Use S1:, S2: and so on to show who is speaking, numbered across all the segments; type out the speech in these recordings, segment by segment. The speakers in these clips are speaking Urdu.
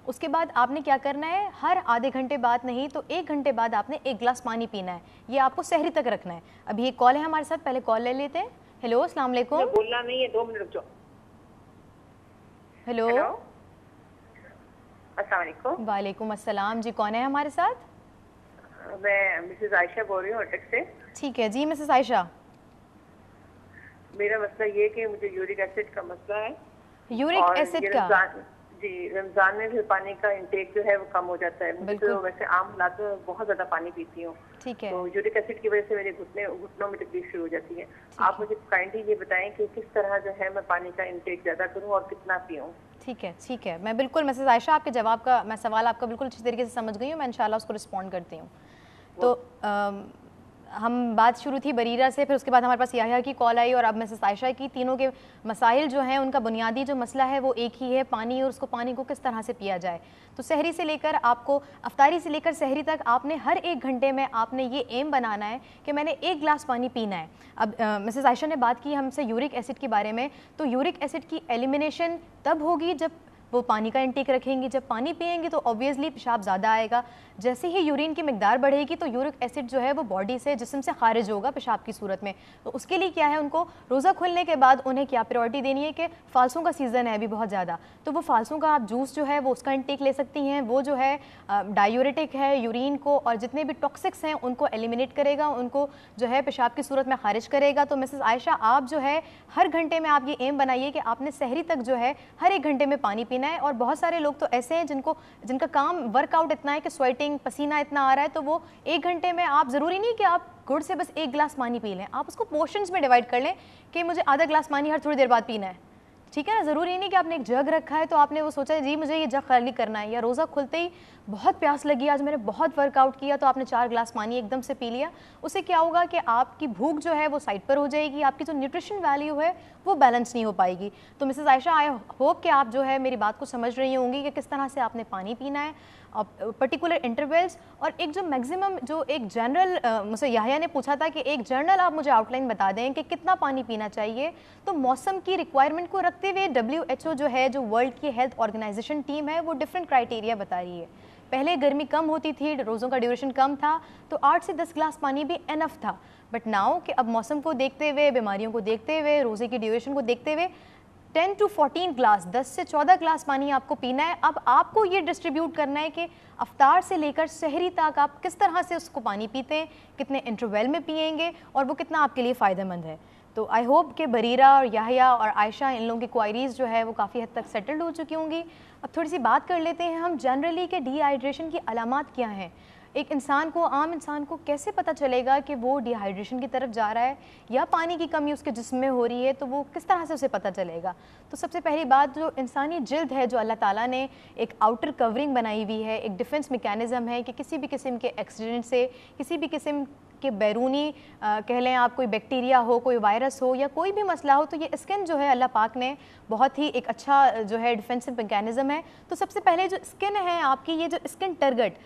S1: اس کے بعد آپ نے کیا کرنا ہے, ہر آدھے گھنٹے بعد نہیں تو 1 گھنٹے بعد آپ نے 1 گلاس پانی پینا ہے. یہ آپ کو سحری تک رکھنا ہے. ابھی ایک کال ہے ہمارے ساتھ, پہلے کال لے لیتے ہیں. ہیلو, السلام علیکم.
S2: بولنا نہیں ہے, 2 منٹ رک جاؤ.
S1: ہیلو,
S2: السلام علیکم.
S1: وعلیکم السلام. جی کون ہے ہمارے ساتھ؟
S2: میں مسز عائشہ بول رہی ہوں اٹک سے.
S1: ٹھیک ہے جی مسز عائشہ.
S2: میرا مسئلہ یہ کہ مجھے یورک ایسڈ کا مسئلہ ہے.
S1: یورک ایسڈ کا؟
S2: جی, رمضان میں بھی پانی کا انٹیک جو ہے وہ کم ہو جاتا ہے. مجھے تو ویسے عام حالات میں بہت زیادہ پانی پیتی ہوں.
S1: ٹھیک ہے.
S2: تو یورک ایسڈ کی وجہ سے میرے گھٹنوں میں تکلیف شروع ہو جاتی ہے. آپ مجھے کائنڈلی یہ بتائیں کہ کس طرح جو ہے میں پانی کا انٹیک زیادہ کروں اور کتنا پیوں.
S1: ٹھیک ہے, ٹھیک ہے. میں بالکل مسز عائشہ آپ کے جواب کا, میں سوال آپ کا بالکل اچھی طریقے سے سمجھ گئی ہوں. میں انشاءاللہ اس کو رسپونڈ کرتی ہوں. تو ہم بات شروع تھی بریرہ سے, پھر اس کے بعد ہمارے پاس یحییٰ کی کال آئی اور اب مسز عائشہ کی. تینوں کے مسائل جو ہیں ان کا بنیادی جو مسئلہ ہے وہ ایک ہی ہے, پانی, اور اس کو پانی کو کس طرح سے پیا جائے. تو سحری سے لے کر آپ کو افطاری سے لے کر سحری تک آپ نے ہر 1 گھنٹے میں آپ نے یہ ایم بنانا ہے کہ میں نے 1 گلاس پانی پینا ہے. اب مسز عائشہ نے بات کی ہم سے یورک ایسڈ کے بارے میں, تو یورک ایسڈ کی ایلیمینیشن تب ہوگی جب وہ پانی کا انٹیک رکھیں گی. جب پانی پئیں گی تو اوبویسلی پیشاب زیادہ آئے گا. جیسے ہی یورین کی مقدار بڑھے گی تو یورک ایسڈ جو ہے وہ باڈی سے, جسم سے خارج ہوگا پیشاب کی صورت میں. تو اس کے لیے کیا ہے, ان کو روزہ کھلنے کے بعد انہیں کیا پریورٹی دینی ہے کہ فالسوں کا سیزن ہے ابھی بہت زیادہ, تو وہ فالسوں کا آپ جوس جو ہے وہ اس کا انٹیک لے سکتی ہیں. وہ جو ہے ڈائیوریٹک ہے, یورین کو اور جتنے بھی ٹاکسکس ہیں ان کو ایلیمینیٹ کرے گا, ان کو جو ہے پیشاب کی صورت میں خارج کرے گا. تو مسز عائشہ آپ جو ہے ہر گھنٹے میں آپ یہ ایم بنائیے کہ آپ نے سحری تک جو ہے ہر 1 گھنٹے میں پانی پینا ہے. اور بہت سارے لوگ تو ایسے ہیں جن کا کام ورک آؤٹ اتنا ہے کہ سویٹنگ, پسینہ اتنا آ رہا ہے, تو وہ 1 گھنٹے میں, آپ ضروری نہیں کہ آپ گڑ سے بس 1 گلاس پانی پی لیں, آپ اس کو پورشنز میں ڈیوائڈ کر لیں کہ مجھے آدھا گلاس پانی ہر تھوڑی دیر بعد پینا ہے. ٹھیک ہے نا, ضروری نہیں کہ آپ نے ایک جگ رکھا ہے تو آپ نے وہ سوچا جی مجھے یہ جگ خالی کرنا ہے, یا روزہ کھلتے ہی بہت پیاس لگی, آج میں نے بہت ورک آؤٹ کیا تو آپ نے 4 گلاس پانی ایک دم سے پی لیا. اس سے کیا ہوگا کہ آپ کی بھوک جو ہے وہ سائڈ پر ہو جائے گی, آپ کی جو نیوٹریشن ویلیو ہے وہ بیلنس نہیں ہو پائے گی. تو مسز عائشہ آئی ہوپ کہ آپ جو ہے میری بات کو سمجھ رہی ہوں گی کہ کس طرح سے آپ نے پانی پینا ہے, پرٹیکولر انٹرولز. اور ایک جو میگزیمم جو ایک جنرل, مجھ سے یحییٰ نے پوچھا تھا کہ ایک جنرل آپ مجھے آؤٹ لائن بتا دیں کہ کتنا پانی پینا چاہیے. تو موسم کی ریکوائرمنٹ کو رکھتے ہوئے WHO جو ہے, جو ورلڈ کی ہیلتھ آرگنائزیشن ٹیم ہے, وہ ڈفرینٹ کرائٹیریا بتا رہی ہے. پہلے گرمی کم ہوتی تھی, روزوں کا ڈیوریشن کم تھا, تو 8 سے 10 گلاس پانی بھی انف تھا. بٹ ناؤ کہ اب موسم کو دیکھتے ہوئے, بیماریوں کو دیکھتے ہوئے, روزے کی ڈیوریشن کو دیکھتے ہوئے 10 to 14 گلاس, 10 سے 14 گلاس پانی آپ کو پینا ہے. اب آپ کو یہ ڈسٹریبیوٹ کرنا ہے کہ افطار سے لے کر سحری تک آپ کس طرح سے اس کو پانی پیتے ہیں, کتنے انٹرول میں پئیں گے, اور وہ کتنا آپ کے لیے فائدہ مند ہے. تو آئی ہوپ کہ بریرہ اور یحییٰ اور عائشہ, ان لوگوں کی کوائریز جو ہے وہ کافی حد تک سیٹلڈ ہو چکی ہوں گی. اب تھوڑی سی بات کر لیتے ہیں ہم جنرلی کہ ڈی ہائیڈریشن کی علامات کیا ہیں. ایک انسان کو, عام انسان کو کیسے پتہ چلے گا کہ وہ ڈی ہائیڈریشن کی طرف جا رہا ہے یا پانی کی کمی اس کے جسم میں ہو رہی ہے, تو وہ کس طرح سے اسے پتہ چلے گا. تو سب سے پہلی بات, جو انسانی جلد ہے, جو اللہ تعالیٰ نے ایک آؤٹر کورنگ بنائی ہوئی ہے, ایک ڈیفنس میکینزم ہے کہ کسی بھی قسم کے ایکسیڈنٹ سے, کسی بھی قسم کہ بیرونی کہہ لیں آپ, کوئی بیکٹیریا ہو, کوئی وائرس ہو, یا کوئی بھی مسئلہ ہو, تو یہ اسکن جو ہے اللہ پاک نے بہت ہی ایک اچھا جو ہے ڈیفینسو میکینزم ہے. تو سب سے پہلے جو اسکن ہے آپ کی, یہ جو اسکن ٹرگٹ,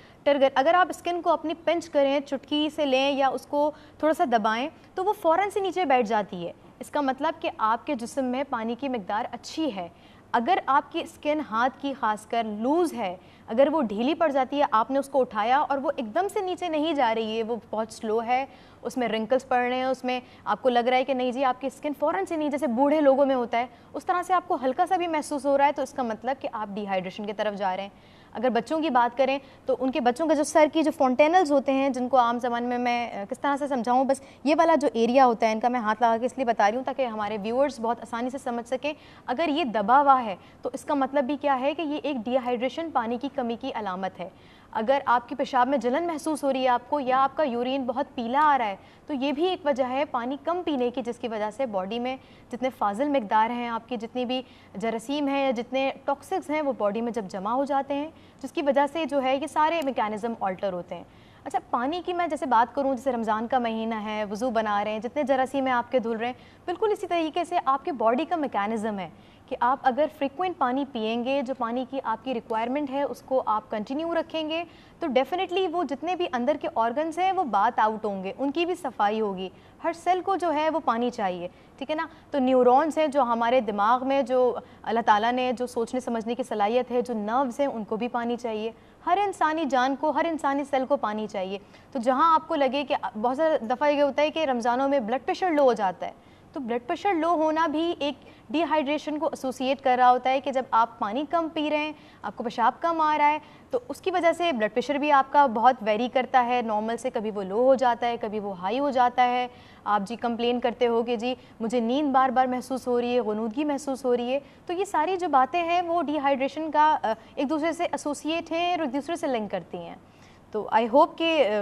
S1: اگر آپ اسکن کو اپنی پنچ کریں, چٹکی سے لیں یا اس کو تھوڑا سا دبائیں, تو وہ فوراً سے نیچے بیٹھ جاتی ہے. اس کا مطلب کہ آپ کے جسم میں پانی کی مقدار اچھی ہے. اگر آپ کی اسکن ہاتھ کی خاص کر لوز ہے, اگر وہ ڈھیلی پڑ جاتی ہے, آپ نے اس کو اٹھایا اور وہ ایک دم سے نیچے نہیں جا رہی ہے, وہ بہت سلو ہے, اس میں رنکلز پڑ رہے ہیں, اس میں آپ کو لگ رہا ہے کہ نہیں جی آپ کی اسکن فوراً سے نہیں, جیسے بوڑھے لوگوں میں ہوتا ہے اس طرح سے آپ کو ہلکا سا بھی محسوس ہو رہا ہے, تو اس کا مطلب کہ آپ ڈی ہائیڈریشن کی طرف جا رہے ہیں. اگر بچوں کی بات کریں تو ان کے بچوں کے جو سر کی جو فونٹینلز ہوتے ہیں, جن کو عام زبان میں کس طرح سے سمجھاؤں, بس یہ والا جو ایریا ہوتا ہے ان کا, میں ہاتھ لگا کے اس لیے بتا رہی ہوں تاکہ ہمارے ویورز بہت آسانی سے سمجھ سکیں. اگر یہ دبا ہوا ہے تو اس کا مطلب بھی کیا ہے کہ یہ ایک ڈی ہائیڈریشن, پانی کی کمی کی علامت ہے. اگر آپ کی پیشاب میں جلن محسوس ہو رہی ہے آپ کو, یا آپ کا یورین بہت پیلا آ رہا ہے, تو یہ بھی ایک وجہ ہے پانی کم پینے کی, جس کی وجہ سے باڈی میں جتنے فاضل مقدار ہیں آپ کی, جتنی بھی جراثیم ہیں یا جتنے ٹاکسکس ہیں, وہ باڈی میں جب جمع ہو جاتے ہیں, جس کی وجہ سے جو ہے یہ سارے میکینزم آلٹر ہوتے ہیں. اچھا, پانی کی میں جیسے بات کروں, جیسے رمضان کا مہینہ ہے, وضو بنا رہے ہیں, جتنے جراثیم ہیں آپ کے دھل رہے ہیں, بالکل اسی طریقے سے آپ کے باڈی کا میکینزم ہے کہ آپ اگر فریکوینٹ پانی پئیں گے, جو پانی کی آپ کی ریکوائرمنٹ ہے اس کو آپ کنٹینیو رکھیں گے, تو ڈیفینیٹلی وہ جتنے بھی اندر کے آرگنز ہیں وہ بات آؤٹ ہوں گے, ان کی بھی صفائی ہوگی. ہر سیل کو جو ہے وہ پانی چاہیے, ٹھیک ہے نا. تو نیورونز ہیں جو ہمارے دماغ میں, جو اللہ تعالیٰ نے جو سوچنے سمجھنے کی صلاحیت ہے, جو نروز ہیں ان کو بھی پانی چاہیے. ہر انسانی جان کو, ہر انسانی سیل کو پانی چاہیے. تو جہاں آپ کو لگے کہ بہت سارا دفعہ یہ ہوتا ہے کہ رمضانوں میں بلڈ پریشر لو ہو جاتا ہے, تو بلڈ پریشر لو ہونا بھی ایک ڈی ہائیڈریشن کو ایسوسیٹ کر رہا ہوتا ہے کہ جب آپ پانی کم پی رہے ہیں, آپ کو پیشاب کم آ رہا ہے, تو اس کی وجہ سے بلڈ پریشر بھی آپ کا بہت ویری کرتا ہے نارمل سے, کبھی وہ لو ہو جاتا ہے, کبھی وہ ہائی ہو جاتا ہے. آپ جی کمپلین کرتے ہو کہ جی مجھے نیند بار بار محسوس ہو رہی ہے, غنودگی محسوس ہو رہی ہے. تو یہ ساری جو باتیں ہیں وہ ڈی ہائیڈریشن کا ایک دوسرے سے ایسوسیٹ ہیں اور ایک دوسرے سے لنک کرتی ہیں. تو آئی ہوپ کہ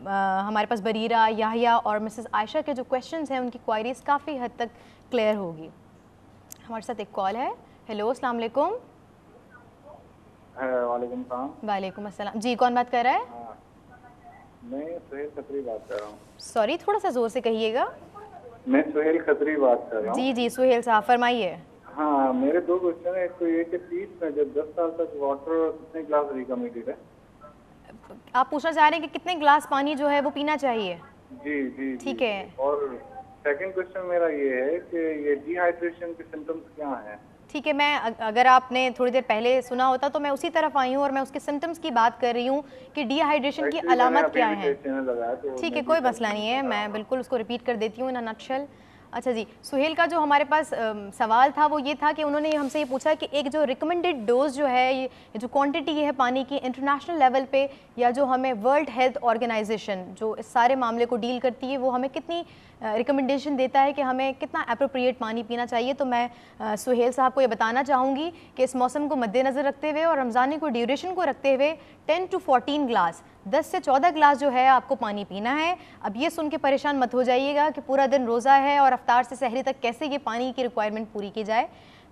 S1: ہمارے پاس بریرہ, یحییٰ اور مسز عائشہ کے جو کویشچنز ہیں ان کی کوائریز کافی حد تک کلیئر ہوگی. ہمارے ساتھ ایک کال ہے. ہیلو, السلام علیکم.
S3: وعلیکم السلام.
S1: وعلیکم السلام. جی کون بات کر رہا ہے؟
S3: میں سہیل کھتری بات کر رہا ہوں.
S1: سوری, تھوڑا سا زور سے کہیے گا.
S3: میں سہیل کھتری بات کر رہا ہوں.
S1: جی جی سہیل صاحب فرمائیے.
S3: ہاں, میرے 2 کوشچن ہیں. ایک تو یہ کہ پیٹ میں جب 10 سال تک واٹر کتنے گلاس ریکمینڈڈ ہے؟
S1: آپ پوچھنا چاہ رہے ہیں کہ کتنے گلاس پانی جو ہے وہ پینا چاہیے؟
S3: جی جی
S1: ٹھیک ہے.
S3: اور سیکنڈ کوشچن میرا یہ ہے کہ یہ ڈی ہائیڈریشن کے سمٹمس کیا ہیں؟
S1: ٹھیک ہے, میں اگر آپ نے تھوڑی دیر پہلے سنا ہوتا تو میں اسی طرف آئی ہوں اور میں اس کے سمٹمس کی بات کر رہی ہوں کہ ڈی ہائیڈریشن کی علامت کیا ہیں. ٹھیک ہے, کوئی مسئلہ نہیں ہے, میں بالکل اس کو ریپیٹ کر دیتی ہوں ان اے نٹشل. اچھا جی, سہیل کا جو ہمارے پاس سوال تھا وہ یہ تھا کہ انہوں نے ہم سے یہ پوچھا کہ ایک جو ریکمنڈڈ ڈوز جو ہے, یہ جو کوانٹٹی ہے پانی کی انٹرنیشنل لیول پہ, یا جو ہمیں ورلڈ ہیلتھ آرگنائزیشن جو اس سارے معاملے کو ڈیل کرتی ہے وہ ہمیں کتنی ریکمنڈیشن دیتا ہے کہ ہمیں کتنا اپروپریٹ پانی پینا چاہیے. تو میں سہیل صاحب کو یہ بتانا چاہوں گی کہ اس موسم کو مد نظر رکھتے ہوئے اور رمضان کو ڈیوریشن کو رکھتے ہوئے 10 to 14 گلاس, 10 سے 14 گلاس جو ہے آپ کو پانی پینا ہے. اب یہ سن کے پریشان مت ہو جائیے گا کہ پورا دن روزہ ہے اور افطار سے سحری تک کیسے یہ پانی کی ریکوائرمنٹ پوری کی جائے.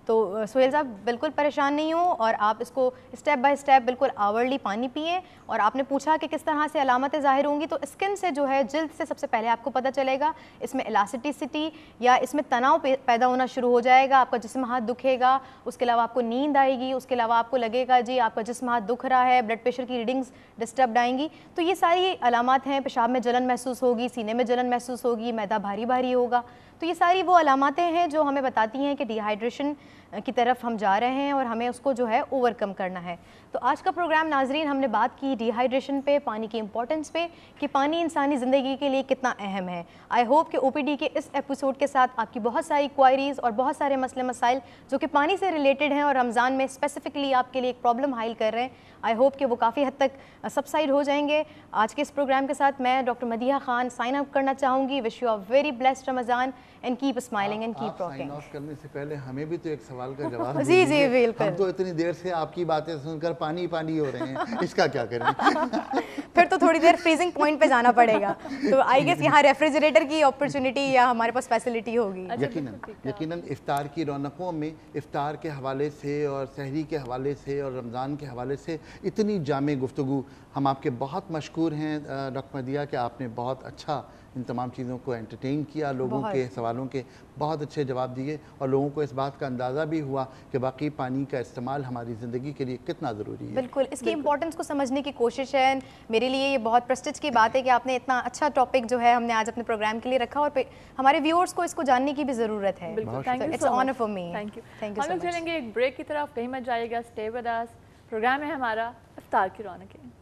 S1: تو سہیل صاحب بالکل پریشان نہیں ہوں, اور آپ اس کو اسٹیپ بائی اسٹیپ بالکل آورلی پانی پئیں. اور آپ نے پوچھا کہ کس طرح سے علامتیں ظاہر ہوں گی, تو اسکن سے جو ہے, جلد سے سب سے پہلے آپ کو پتہ چلے گا اس میں الاسٹیسٹی یا اس میں تناؤ پیدا ہونا شروع ہو جائے گا, آپ کا جسم ہاتھ دکھے گا, اس کے علاوہ آپ کو نیند آئے گی, اس کے علاوہ آپ کو لگے گا جی آپ کا جسم ہاتھ دکھ رہا ہے, بلڈ پریشر کی ریڈنگز ڈسٹربڈ آئیں گی. تو یہ ساری علامات ہیں. پیشاب میں جلن محسوس ہوگی, سینے میں جلن محسوس ہوگی, معدہ بھاری بھاری ہوگا. تو یہ ساری وہ علاماتیں ہیں جو ہمیں بتاتی ہیں کہ ڈی ہائیڈریشن کی طرف ہم جا رہے ہیں اور ہمیں اس کو جو ہے اوور کم کرنا ہے. تو آج کا پروگرام ناظرین ہم نے بات کی ڈی ہائیڈریشن پہ, پانی کی امپورٹنس پہ, کہ پانی انسانی زندگی کے لیے کتنا اہم ہے. آئی ہوپ کہ او پی ڈی کے اس ایپیسوڈ کے ساتھ آپ کی بہت ساری کوائریز اور بہت سارے مسئلے مسائل جو کہ پانی سے ریلیٹڈ ہیں اور رمضان میں اسپیسیفکلی آپ کے لیے ایک پرابلم حائل کر رہے ہیں, آئی ہوپ کہ وہ کافی حد تک سبسائڈ ہو جائیں گے. آج کے اس پروگرام کے ساتھ میں doctor Madiha Khan sign up کرنا چاہوں گی. Wish you a very blessed Ramzan and keep smiling and keep rocking.
S4: Sign off کرنے سے پہلے ہمیں بھی تو ایک سوال کا جواب
S1: جی جی بالکل.
S4: ہم تو اتنی دیر سے آپ کی باتیں سن کر پانی پانی ہو رہے ہیں, اس کا کیا کریں؟
S1: پھر تو تھوڑی دیر فریزنگ پوائنٹ پہ جانا پڑے گا. تو آئی گیس یہاں ریفریجریٹر کی اپرچونٹی یا ہمارے پاس فیسلٹی ہوگی.
S4: یقیناً افطار کی رونقوں میں افطار کے حوالے سے اور سحری کے حوالے سے اور رمضان کے حوالے سے اتنی جامع گفتگو. ہم آپ کے بہت مشکور ہیں ڈاکٹر مدیحہ کہ آپ نے بہت اچھا ان تمام چیزوں کو انٹرٹین کیا, لوگوں کے سوالوں کے بہت اچھے جواب دیے, اور لوگوں کو اس بات کا اندازہ بھی ہوا کہ باقی پانی کا استعمال ہماری زندگی کے لیے کتنا ضروری ہے.
S1: بالکل, اس کی امپورٹنس کو سمجھنے کی کوشش ہے. میرے لیے یہ بہت پرسٹیج کی بات ہے کہ آپ نے اتنا اچھا ٹاپک جو ہے ہم نے آج اپنے پروگرام کے لیے رکھا, اور ہمارے ویورز کو اس کو جاننے کی بھی ضرورت ہے. It's an honour for me.
S5: Thank you. ہم لوگ چلیں گے ایک بریک کی طرف, کہیں مت جائیے گا, اسٹے ود اس. پروگرام ہے ہمارا افطار کی رونقیں.